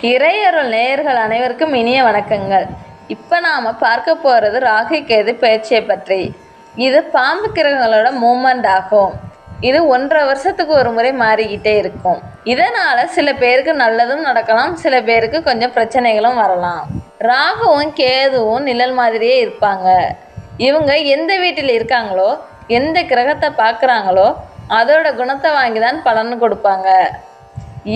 இறையருள் நேயர்கள் அனைவருக்கும் இனிய வணக்கங்கள். இப்போ நாம் பார்க்க போகிறது ராகு கேது பயிற்சியை பற்றி. இது பாம்பு கிரகங்களோட மூமெண்ட் ஆகும். இது 1.5 வருஷத்துக்கு ஒரு முறை மாறிக்கிட்டே இருக்கும். இதனால் சில பேருக்கு நல்லதும் நடக்கலாம், சில பேருக்கு கொஞ்சம் பிரச்சனைகளும் வரலாம். ராகுவும் கேதுவும் நிழல் மாதிரியே இருப்பாங்க. இவங்க எந்த வீட்டில் இருக்காங்களோ, எந்த கிரகத்தை பார்க்குறாங்களோ அதோட குணத்தை வாங்கி தான் பலன் கொடுப்பாங்க.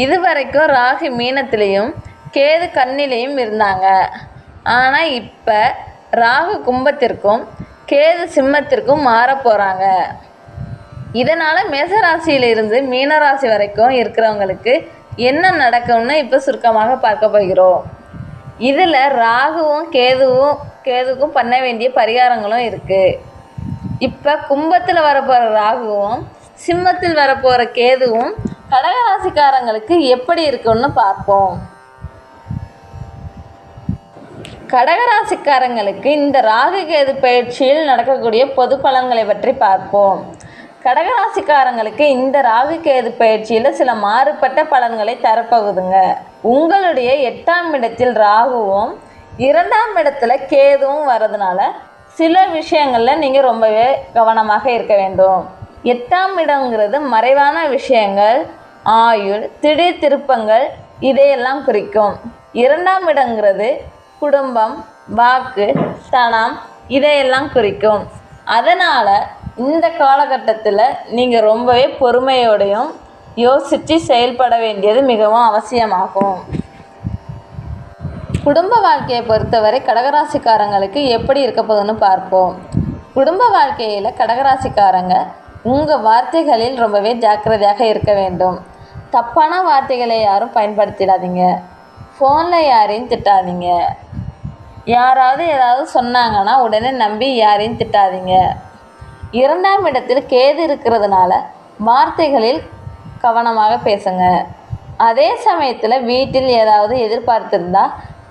இது வரைக்கும் ராகு மீனத்திலையும் கேது கன்னிலையும் இருந்தாங்க. ஆனால் இப்போ ராகு கும்பத்திற்கும் கேது சிம்மத்திற்கும் மாற போகிறாங்க. இதனால் மேசராசியிலிருந்து மீனராசி வரைக்கும் இருக்கிறவங்களுக்கு என்ன நடக்கும்னு இப்போ சுருக்கமாக பார்க்க போகிறோம். இதில் ராகுவும் கேதுக்கும் பண்ண வேண்டிய பரிகாரங்களும் இருக்குது. இப்போ கும்பத்தில் வரப்போகிற ராகுவும் சிம்மத்தில் வரப்போகிற கேதுவும் கடகராசிக்காரங்களுக்கு எப்படி இருக்குன்னு பார்ப்போம். கடகராசிக்காரங்களுக்கு இந்த ராகு கேது பயிற்சியில் நடக்கக்கூடிய பொது பலன்களை பற்றி பார்ப்போம். கடகராசிக்காரங்களுக்கு இந்த ராகு கேது பயிற்சியில் சில மாறுபட்ட பலன்களை தரப்போகுதுங்க. உங்களுடைய 8ஆம் இடத்தில் ராகுவும் 2ஆம் இடத்துல கேதுவும் வர்றதுனால சில விஷயங்களில் நீங்கள் ரொம்பவே கவனமாக இருக்க வேண்டும். 8ஆம் இடங்கிறது மறைவான விஷயங்கள், ஆயுள், திடீர் திருப்பங்கள் இதையெல்லாம் குறிக்கும். 2ஆம் இடங்கிறது குடும்பம், வாக்கு, தனம் இதையெல்லாம் குறிக்கும். அதனால் இந்த காலகட்டத்தில் நீங்கள் ரொம்பவே பொறுமையோடையும் யோசித்து செயல்பட வேண்டியது மிகவும் அவசியமாகும். குடும்ப வாழ்க்கையை பொறுத்தவரை கடகராசிக்காரங்களுக்கு எப்படி இருக்க போகுதுன்னு பார்ப்போம். குடும்ப வாழ்க்கையில் கடகராசிக்காரங்க உங்கள் வார்த்தைகளில் ரொம்பவே ஜாக்கிரதையாக இருக்க வேண்டும். தப்பான வார்த்தைகளை யாரும் பயன்படுத்திடாதீங்க. ஃபோனில் யாரையும் திட்டாதீங்க. யாராவது ஏதாவது சொன்னாங்கன்னா உடனே நம்பி யாரையும் திட்டாதீங்க. 2ஆம் இடத்தில் கேது இருக்கிறதுனால வார்த்தைகளில் கவனமாக பேசுங்க. அதே சமயத்தில் வீட்டில் ஏதாவது எதிர்பார்த்திருந்தா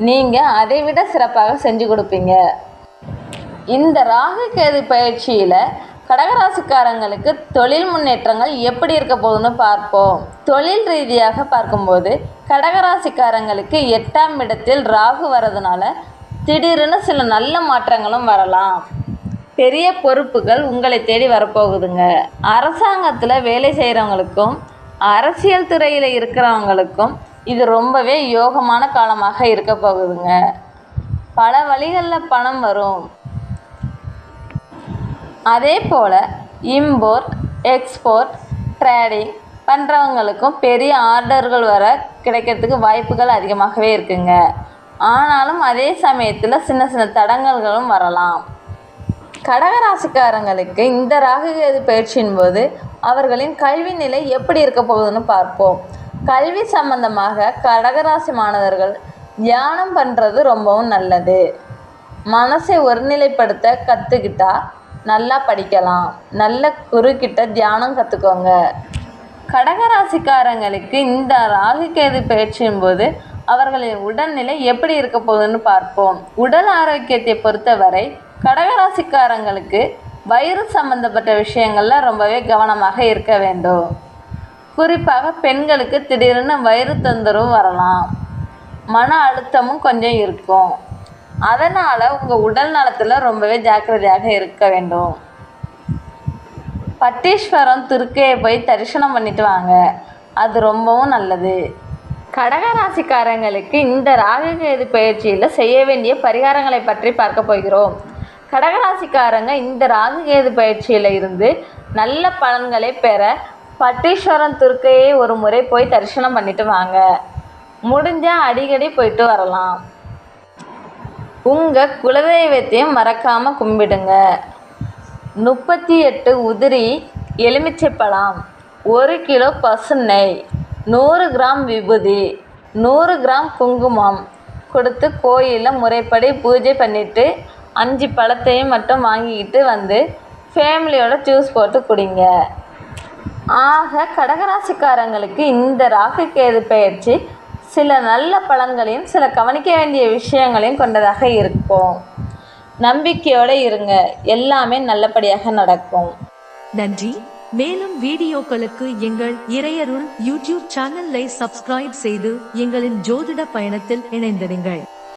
நீங்கள் அதை விட சிறப்பாக செஞ்சு கொடுப்பீங்க. இந்த ராகு கேது பயிற்சியில் கடகராசிக்காரங்களுக்கு தொழில் முன்னேற்றங்கள் எப்படி இருக்க போகுதுன்னு பார்ப்போம். தொழில் ரீதியாக பார்க்கும்போது கடகராசிக்காரங்களுக்கு 8ஆம் இடத்தில் ராகு வர்றதுனால திடீர்னு சில நல்ல மாற்றங்களும் வரலாம். பெரிய பொறுப்புகள் உங்களை தேடி வரப்போகுதுங்க. அரசாங்கத்தில் வேலை செய்கிறவங்களுக்கும் அரசியல் துறையில் இருக்கிறவங்களுக்கும் இது ரொம்பவே யோகமான காலமாக இருக்க போகுதுங்க. பல வழிகளில் பணம் வரும். அதே போல் இம்போர்ட், எக்ஸ்போர்ட், ட்ரேடிங் பண்ணுறவங்களுக்கும் பெரிய ஆர்டர்கள் வர கிடைக்கிறதுக்கு வாய்ப்புகள் அதிகமாகவே இருக்குங்க. ஆனாலும் அதே சமயத்தில் சின்ன சின்ன தடங்கல்களும் வரலாம். கடகராசிக்காரங்களுக்கு இந்த ராகு கேது பயிற்சியின் போது அவர்களின் கல்வி நிலை எப்படி இருக்க போகுதுன்னு பார்ப்போம். கல்வி சம்பந்தமாக கடகராசி மாணவர்கள் தியானம் பண்ணுறது ரொம்பவும் நல்லது. மனசை ஒருநிலைப்படுத்த கற்றுக்கிட்டா நல்லா படிக்கலாம். நல்ல குருக்கிட்ட தியானம் கற்றுக்கோங்க. கடகராசிக்காரங்களுக்கு இந்த ராகு கேது பயிற்சியின் போது அவர்களின் உடல்நிலை எப்படி இருக்க போகுதுன்னு பார்ப்போம். உடல் ஆரோக்கியத்தை பொறுத்தவரை கடகராசிக்காரங்களுக்கு வயிறு சம்பந்தப்பட்ட விஷயங்களில் ரொம்பவே கவனமாக இருக்க வேண்டும். குறிப்பாக பெண்களுக்கு திடீர்னு வயிறு தொந்தரவு வரலாம். மன அழுத்தமும் கொஞ்சம் இருக்கும். அதனால் உங்கள் உடல் நலத்தில் ரொம்பவே ஜாக்கிரதையாக இருக்க வேண்டும். பட்டீஸ்வரம் துர்க்கையை போய் தரிசனம் பண்ணிட்டு வாங்க, அது ரொம்பவும் நல்லது. கடகராசிக்காரங்களுக்கு இந்த ராகு கேது பயிற்சியில் செய்ய வேண்டிய பரிகாரங்களை பற்றி பார்க்க போகிறோம். கடகராசிக்காரங்க இந்த ராகு கேது பயிற்சியில் இருந்து நல்ல பலன்களை பெற பட்டீஸ்வரம் துர்க்கையை ஒரு முறை போய் தரிசனம் பண்ணிட்டு வாங்க. முடிஞ்சால் அடிக்கடி போயிட்டு வரலாம். உங்கள் குலதெய்வத்தையும் மறக்காமல் கும்பிடுங்க. 38 உதிரி எலுமிச்சைப்பழம், 1 கிலோ பசு நெய், 100 கிராம் விபூதி, 100 கிராம் குங்குமம் கொடுத்து கோயிலில் முறைப்படி பூஜை பண்ணிவிட்டு 5 பழத்தையும் மட்டும் வாங்கிக்கிட்டு வந்து ஃபேமிலியோட ஜூஸ் போட்டு குடிங்க. ஆக கடகராசிக்காரங்களுக்கு இந்த ராகு கேது பயிற்சி சில நல்ல பலன்களையும் சில கவனிக்க வேண்டிய விஷயங்களையும் கொண்டதாக இருக்கும். நம்பிக்கையோடு இருங்க, எல்லாமே நல்லபடியாக நடக்கும். நன்றி. மேலும் வீடியோக்களுக்கு எங்கள் இறையருள் யூடியூப் சேனலை சப்ஸ்கிரைப் செய்து எங்களின் ஜோதிட பயணத்தில் இணைந்திருங்கள்.